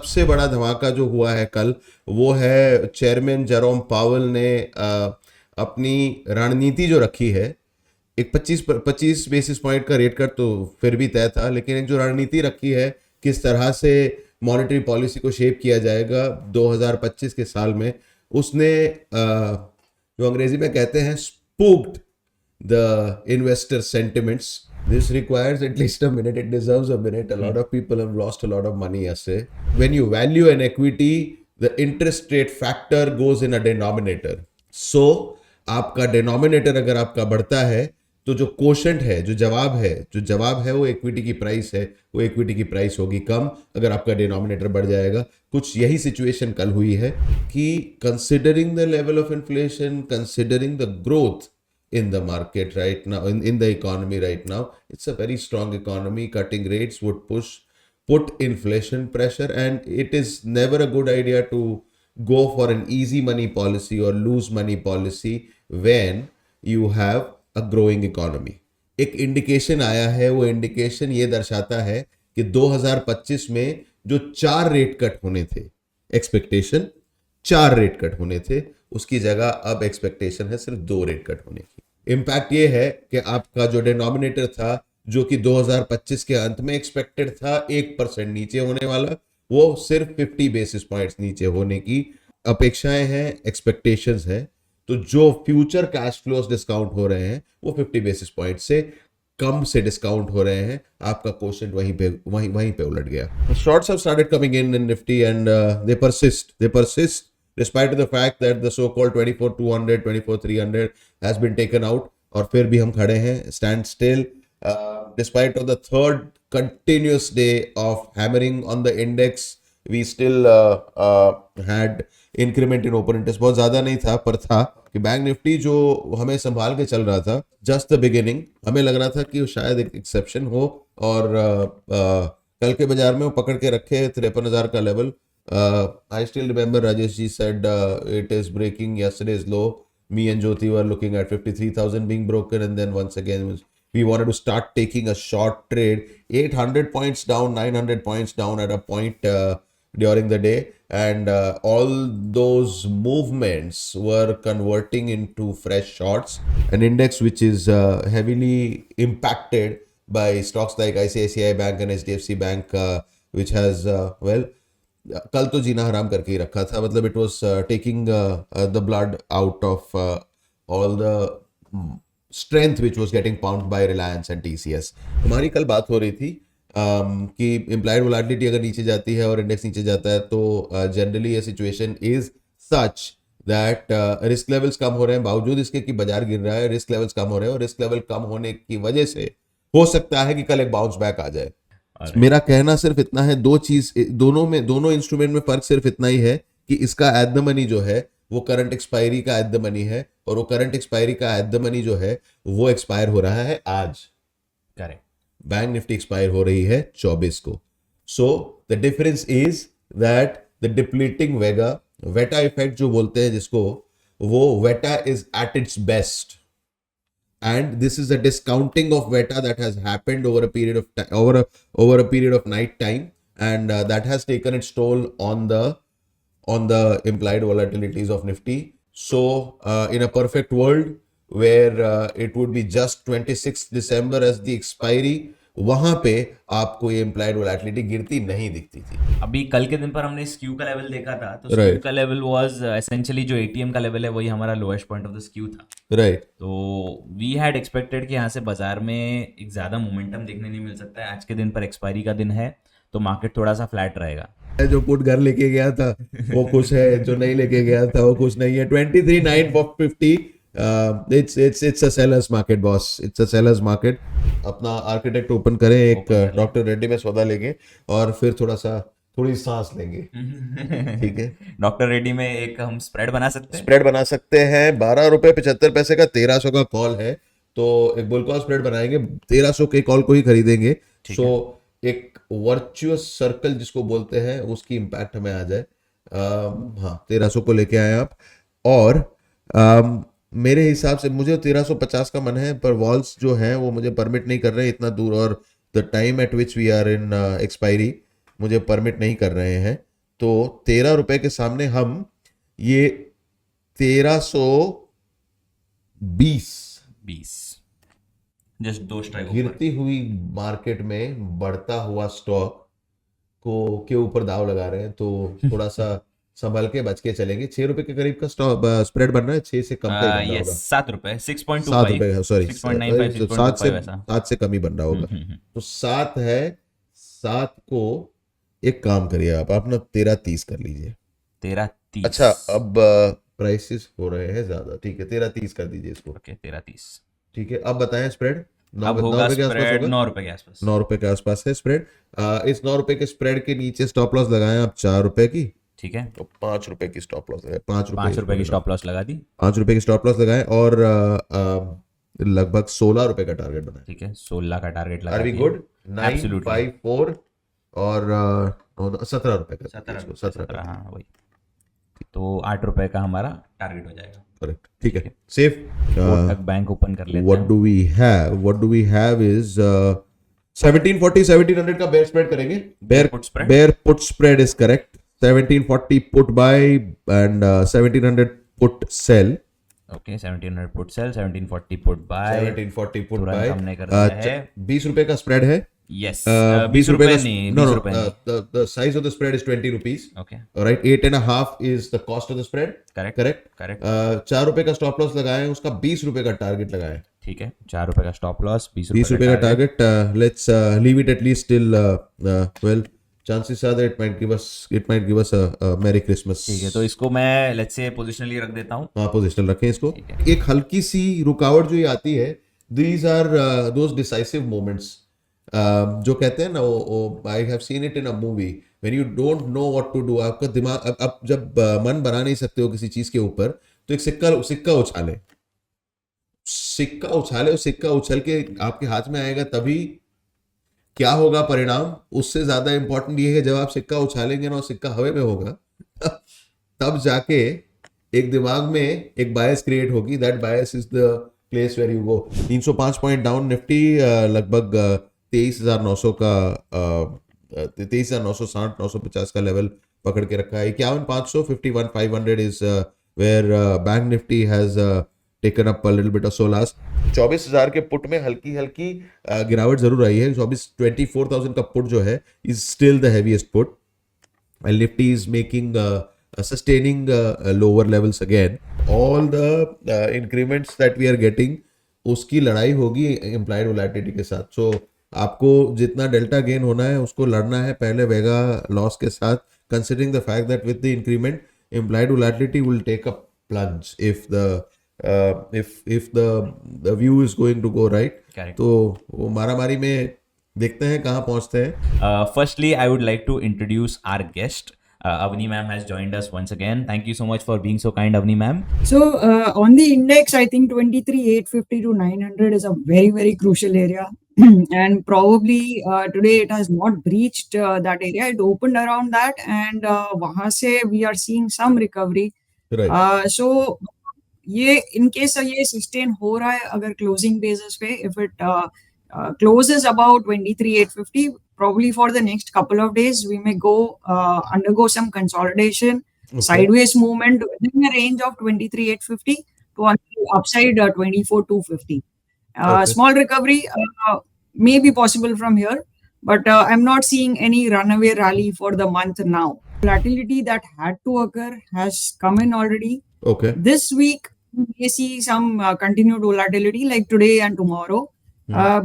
सबसे बड़ा धमाका जो हुआ है कल, वो है चेयरमैन जेरोम पावेल ने अपनी रणनीति जो रखी है। एक 25 बेसिस पॉइंट का रेट कट तो फिर भी तय था, लेकिन एक जो रणनीति रखी है किस तरह से मॉनेटरी पॉलिसी को शेप किया जाएगा 2025 के साल में, उसने जो अंग्रेजी में कहते हैं spooked the investor sentiments. This requires at least a minute. It deserves a minute. A lot of people have lost a lot of money yesterday. When you value an equity, the interest rate factor goes in a denominator. So, आपका denominator अगर आपका बढ़ता है तो जो quotient है, जो जवाब है वो इक्विटी की प्राइस है, वो इक्विटी की प्राइस होगी कम अगर आपका डिनोमिनेटर बढ़ जाएगा। कुछ यही सिचुएशन कल हुई है कि considering the level of inflation, considering the growth in the market right now, in the economy right now, it's a very strong economy. Cutting rates would put inflation pressure, and it is never a good idea to go for an easy money policy or lose money policy when you have a growing economy. एक indication आया है, वो indication ये दर्शाता है कि 2025 में जो 4 रेट कट होने थे, एक्सपेक्टेशन 4 रेट कट होने थे, उसकी जगह अब एक्सपेक्टेशन है सिर्फ 2 रेट कट होने की। इम्पैक्ट ये है कि आपका जो डिनोमिनेटर था, जो कि 2025 के अंत में एक्सपेक्टेड था 1% नीचे होने वाला, वो सिर्फ 50 बेसिस पॉइंट्स नीचे होने की अपेक्षाएं हैं, एक्सपेक्टेशंस हैं। तो जो फ्यूचर कैश फ्लोस डिस्काउंट हो रहे हैं वो 50 बेसिस पॉइंट से कम से डिस्काउंट हो रहे हैं। आपका क्वेश्चन वहीं पे उलट गया। Shorts have started coming in Nifty and they persist despite the fact that the so-called 24,200, 24,300 has been taken out, और फिर भी हम खड़े हैं, stand still, despite of the third continuous day of hammering on the index, we still had increment in open interest। बहुत ज़्यादा नहीं था, पर था कि बैंक निफ्टी जो हमें संभाल के चल रहा था, just the beginning, हमें लग रहा था कि शायद एक एक्सेप्शन हो, और कल के बाजार में वो पकड़ के रखे 53,000 का level. I still remember Rajesh ji said it is breaking yesterday's low. Me and Jyoti were looking at 53,000 being broken, and then once again we wanted to start taking a short trade. 800 points down, 900 points down at a point during the day, and all those movements were converting into fresh shorts. An index which is heavily impacted by stocks like ICICI Bank and HDFC Bank, which has कल तो जीना हराम करके ही रखा था। मतलब it was taking the blood out of all the strength which was getting pound by Reliance and TCS। हमारी कल बात हो रही थी कि इम्प्लाइड वोलेटिलिटी अगर नीचे जाती है और इंडेक्स नीचे जाता है तो जनरली ये situation is such that risk levels कम हो रहे हैं, बावजूद इसके कि बाजार गिर रहा है, रिस्क लेवल्स कम हो रहे हैं, और रिस्क लेवल कम होने की वजह से हो सकता है कि कल एक बाउंस बैक आ जाए। मेरा कहना सिर्फ इतना है, दोनों इंस्ट्रूमेंट में फर्क सिर्फ इतना ही है कि इसका एट द मनी जो है वो करंट एक्सपायरी का एट द मनी है, और वो करंट एक्सपायरी का एट द मनी जो है वो एक्सपायर हो रहा है आज। करेक्ट। बैंक निफ्टी एक्सपायर हो रही है 24 को। So the difference is that the depleting theta effect जो बोलते हैं जिसको, वो theta is at its best, and this is a discounting of VETA that has happened over a period of time, over a period of night time, and that has taken its toll on the implied volatilities of Nifty. So in a perfect world where it would be just 26th December as the expiry, वहां पे आपको ये implied volatility गिरती नहीं दिखती थी। अभी कल के दिन पर हमने स्क्यू का लेवल देखा था, तो स्क्यू का लेवल वाज एसेंशियली जो एटीएम का लेवल है वही हमारा lowest point of the skew था। राइट। तो वी हैड एक्सपेक्टेड कि यहाँ से बाजार में एक ज़्यादा मोमेंटम देखने नहीं मिल सकता है। आज के दिन पर एक्सपायरी का दिन है, तो मार्केट थोड़ा सा फ्लैट रहेगा। जो पुट घर लेके गया था वो कुछ है, जो नहीं लेके गया था वो कुछ नहीं है। 23,950 it's a seller's market boss, it's a seller's market। अपना आर्किटेक्ट ओपन करें, एक डॉक्टर रेड्डी में सौदा लेंगे और फिर थोड़ी सांस लेंगे। ठीक है, डॉक्टर रेड्डी में एक हम स्प्रेड बना सकते हैं 12.75 का 1300 का कॉल है, तो एक बुल कॉल स्प्रेड बनाएंगे, 1300 के कॉल को ही खरीदेंगे। सो एक वर्चुअस सर्कल जिसको बोलते हैं उसकी इंपैक्ट हमें आ जाए। हाँ, 1300 को लेके आए आप। और मेरे हिसाब से मुझे 1350 का मन है, पर वॉल्स जो हैं वो मुझे परमिट नहीं कर रहे हैं इतना दूर, और the time at which we are in expiry मुझे परमिट नहीं कर रहे हैं। तो 13 रुपए के सामने हम ये 1320 20 जस्ट 2 स्ट्राइक ऊपर। गिरती हुई मार्केट में बढ़ता हुआ स्टॉक को के ऊपर दाव लगा रहे हैं, तो थोड़ा सा संभल के बच के चलेंगे। 6 रुपए के करीब का स्टॉक स्प्रेड बन रहा है, 6 से कम का ही बन रहा यस, होगा। 7 रुपए, 6.25, 7 रुपए, सॉरी 6.95, 7 से 6.25 ऐसा। 7 से कम ही बन रहा होगा। तो 7 है, 7 को एक काम करिए, आप ना 13.30 कर लीजिए। 13.30। अच्छा, अब प्राइसेस हो रहे हैं ज्यादा, ठीक है 13.30 कर दीजिए इसको। ओके, 13.30। ठीक है, अब बताएं स्प्रेड। नौ अब नौ होगा रुपए के आसपास स्प्रेड होगा। 9 रुपए के आसपास। 9 रुपए के आसपास है स्प्रेड। इस 9 रुपए के स्प्रेड के नीचे स्टॉप लॉस लगाएं आप 4 रुपए की, ठीक है, तो 5 रुपए की स्टॉप लॉस है। 5 रुपए 5 रुपए की स्टॉप लॉस लगा दी। 5 रुपए की स्टॉप लॉस लगाएं और लगभग 16 रुपए का टारगेट बनाएं। ठीक है, 16 का टारगेट लगा आर वी दिया। गुड? Absolutely. 954 और 17 रुपए का 17 17 हाँ वही। तो 8 रुपए का हमारा टारगेट हो जाएगा। करेक्ट, ठीक है, सेफ। कोटक बैंक ओपन कर लेते what हैं। do we have? What do we have is 1740 1700 का बेयर स्प्रेड करेंगे। Bear put spread? Bear put spread is correct. 1740 put buy and 1700 put sell. Okay, 1700 put sell, 1740 put buy. 1740 put तुरंत buy. हमने कर दिया है। 20 रुपए का स्प्रेड है। यस, 20 रुपए का नहीं, no 20 no रुपए नहीं। the size of the spread is 20 rupees. Okay, Right, 8.5 is the cost of the spread. Correct Correct. Correct. 4 रुपए का स्टॉप लॉस लगाएं, उसका 20 रुपए का टारगेट लगाएं। ठीक है, 4 रुपए का स्टॉप लॉस, 20 20 रुपए का target. Let's leave it at least till well chances are that it might give us a merry Christmas. ठीक है, तो इसको मैं लेट्स से पोजिशनली रख देता हूँ। हाँ, पोजिशनल रखें इसको। ठीक है। एक हल्की सी रुकावट जो ये आती है, these are those decisive moments जो कहते हैं ना, I have seen it in a movie, when you don't know what to do. आपका दिमाग अब जब मन बना नहीं सकते हो किसी चीज के ऊपर, तो एक सिक्का उछाले, और सिक्का उछल के आपके हाथ में आएगा, तभी क्या होगा परिणाम, उससे ज्यादा इंपॉर्टेंट ये है जब आप सिक्का उछालेंगे ना और सिक्का हवा में होगा तब जाके एक दिमाग में एक बायस क्रिएट होगी। That bias is the place where you go. 305 point down Nifty, लगभग 23,900 का 23,960 950 का लेवल पकड़ के रखा है। 51,500 51,500 is where bank Nifty has taken up a little bit of solace. 24,000 के पुट में हल्की हल्की गिरावट जरूर आई है। 24,000 का पुट जो है is still the heaviest put, and Nifty is making sustaining lower levels again. All the increments that we are getting, उसकी लड़ाई होगी implied volatility के साथ। So आपको जितना डेल्टा गेन होना है उसको लड़ना है पहले वेगा लॉस के साथ, considering the fact that with the increment implied volatility will take a plunge if the view is going to go right. Correct. तो वो मारामारी में देखते हैं कहाँ पहुंचते हैं। Firstly, I would like to introduce our guest. Avni ma'am has joined us once again. Thank you so much for being so kind, Avni ma'am. So on the index, I think 23,850 to 900 is a very, very crucial area. And probably today it has not breached that area. It opened around that, and वहाँ से we are seeing some recovery. Right. So ये in case ये sustain हो रहा है अगर closing basis पे, if it closes about 23,850, probably for the next couple of days we may go undergo some consolidation, sideways movement within a range of 23,850 to on the upside 24,250. Small recovery may be possible from here, but I'm not seeing any runaway rally for the month now. Volatility that had to occur has come in already. Okay. This week we may see some continued volatility like today and tomorrow.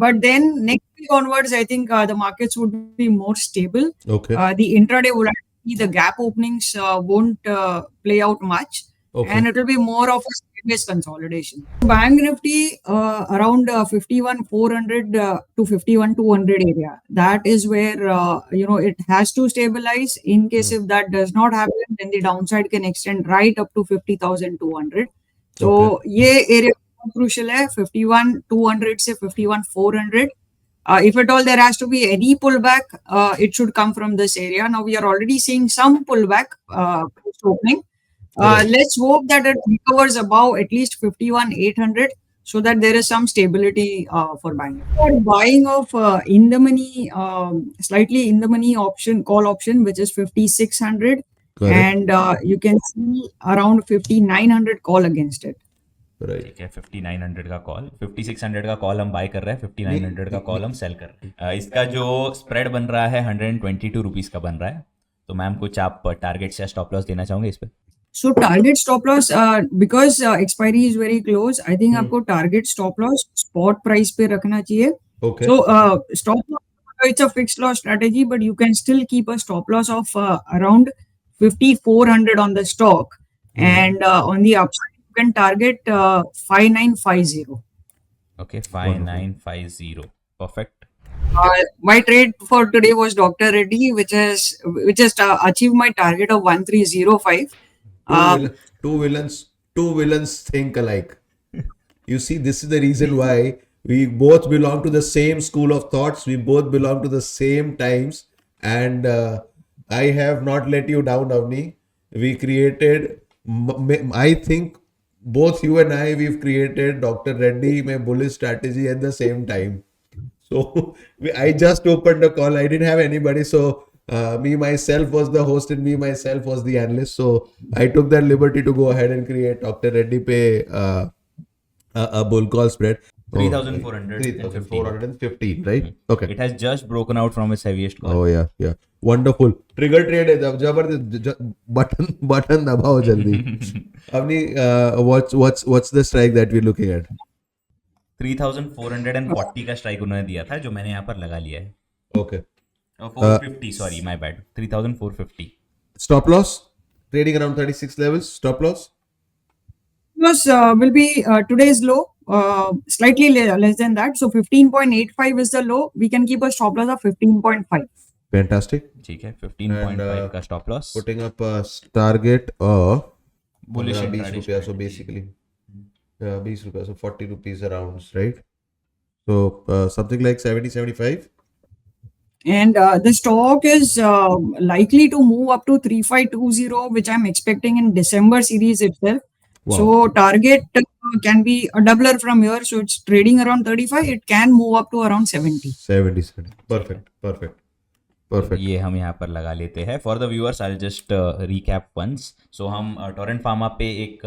But then next week onwards, I think the markets would be more stable. Okay. The intraday volatility, the gap openings won't play out much, Okay. and it will be more of a sideways consolidation. Bank Nifty around 51,400 to 51,200 area. That is where it has to stabilize. In case if that does not happen, then the downside can extend right up to 50,200. So ये area crucial है 51,200 से 51,400. If at all there has to be any pullback, it should come from this area. Now we are already seeing some pullback post opening. Let's hope that it recovers above at least 51,800 so that there is some stability for buying. For buying of in the money, slightly in the money option, call option, which is 5,600. Correct. and you can see around 5900 call against it. Right. ठीक है 5900 का call 5600 का call हम bye कर रहे हैं 5900 का call हम सेल कर रहे हैं इसका जो स्प्रेड बन रहा है 122 रुपीज़ का बन रहा है तो मैम कुछ आप टारगेट या स्टॉप लॉस देना चाहोगे इस पे So target stop loss, because expiry is very close, I think आपको target stop loss spot price पे रखना चाहिए. Okay. So stop loss, it's a fixed loss strategy, but you can still keep a stop loss of around 5400 on the stock, and on the upside you can target 5950. Okay 5950 perfect My trade for today was Dr. Reddy, which has achieved my target of 1305. Two villains think alike. You see, this is the reason why we both belong to the same school of thoughts. We both belong to the same times, and I have not let you down, Avni. We created. I think both you and we've created Dr. Reddy my bullish strategy at the same time. So I just opened a call. I didn't have anybody, so me myself was the host and me myself was the analyst. So I took that liberty to go ahead and create Dr. Reddy Pay a bull call spread. 3415 right? Okay. It has just broken out from its heaviest call. Oh yeah. Wonderful. Trigger trade है जबरदस्त button दबाओ जल्दी. Avni, what's the strike that we're looking at? 3440 का strike उन्होंने दिया था जो मैंने यहाँ पर लगा लिया है Okay. 450 sorry my bad 3450 Stop loss trading around 36 levels. Stop loss. Plus will be today's low, slightly less than that. So 15.85 is the low. We can keep a stop loss of 15.5. Fantastic. ठीक है 15.5 And, का stop loss Putting up a target of bullish 20 rupees. So basically, 20 rupees. So 40 rupees around, right? So something like 70, 75. And the stock is likely to move up to 3520, which I'm expecting in December series itself. Wow. So target can be a doubler from here. So it's trading around 35. It can move up to around 70. 70. Perfect. ये हम यहाँ पर लगा लेते हैं for the viewers I just recap once so हम Torrent pharma पे एक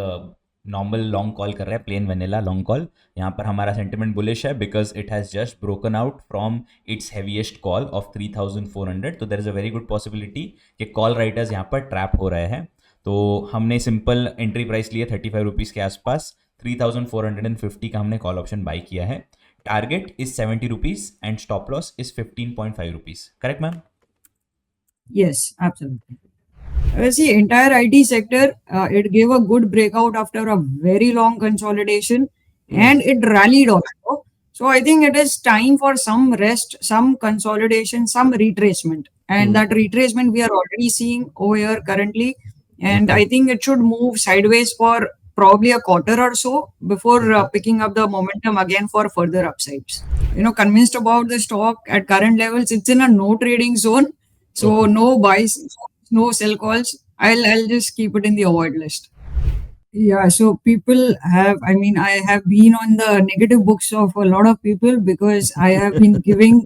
नॉर्मल लॉन्ग कॉल कर रहे हैं प्लेन वेनिला लॉन्ग कॉल यहाँ पर हमारा सेंटिमेंट बुलिश है because it has just broken out from its heaviest call of 3400 तो there is a very good possibility कि कॉल राइटर्स यहाँ पर ट्रैप हो रहे हैं तो हमने सिंपल एंट्री प्राइस लिए 35 रुपीज़ के आसपास 3450 का हमने कॉल ऑप्शन बाई किया है target is 70 rupees and stop loss is 15.5 rupees correct ma'am Yes, absolutely. See, entire IT sector, it gave a good breakout after a very long consolidation, and it rallied also. So I think it is time for some rest, some consolidation, some retracement, and that retracement we are already seeing over here currently. And I think it should move sideways for probably a quarter or so before picking up the momentum again for further upsides. Convinced about the stock at current levels, it's in a no trading zone. So no buys, no sell calls. I'll just keep it in the avoid list. Yeah, so people have, I have been on the negative books of a lot of people because I have been giving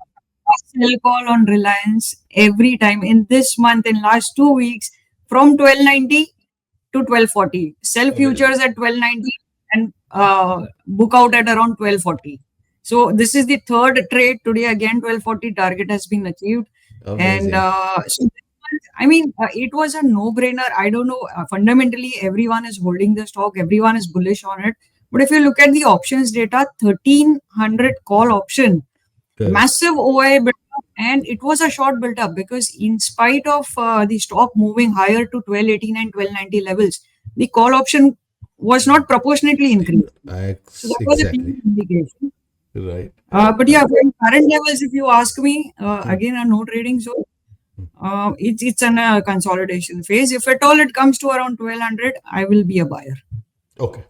a sell call on Reliance every time in this month, in last 2 weeks, from 1290 to 1240. Sell futures at 1290 and book out at around 1240. So this is the third trade today. Again, 1240 target has been achieved. Amazing. And so it was a no-brainer. I don't know. Fundamentally, everyone is holding the stock. Everyone is bullish on it. But if you look at the options data, 1300 call option, Correct. massive OI build-up, and it was a short build-up because in spite of the stock moving higher to 1289, 1290 levels, the call option was not proportionately increased. So that was a Exactly. clear indication. Right. But yeah, for current levels, if you ask me, again, a no trading zone, it's in a consolidation phase. If at all it comes to around 1200, I will be a buyer. Okay.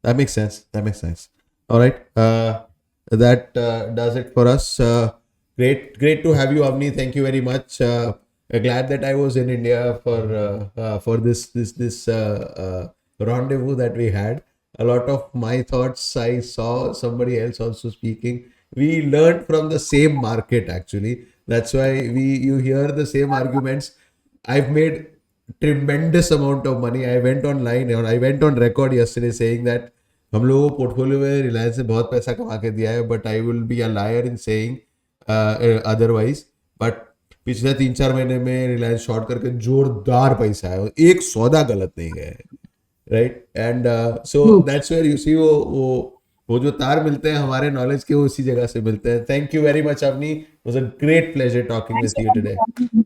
That makes sense. All right. That does it for us. Great to have you, Avni. Thank you very much. Glad that I was in India for this rendezvous that we had. A lot of my thoughts I saw somebody else also speaking. We learned from the same market actually. That's why you hear the same arguments. I've made tremendous amount of money. I went online और I went on record yesterday saying that हम लोगों को portfolio में रिलायंस ने बहुत पैसा कमा के दिया है, but I will be a liar in saying otherwise. But पिछले 3-4 महीने में रिलायंस शॉर्ट करके जोरदार पैसा है, एक सौदा गलत नहीं गया है, right. And so that's where you see वो जो तार मिलते हैं हमारे नॉलेज के, वो उसी जगह से मिलते हैं. Thank you very much Avni, was a great pleasure talking Thanks with for you today. having me.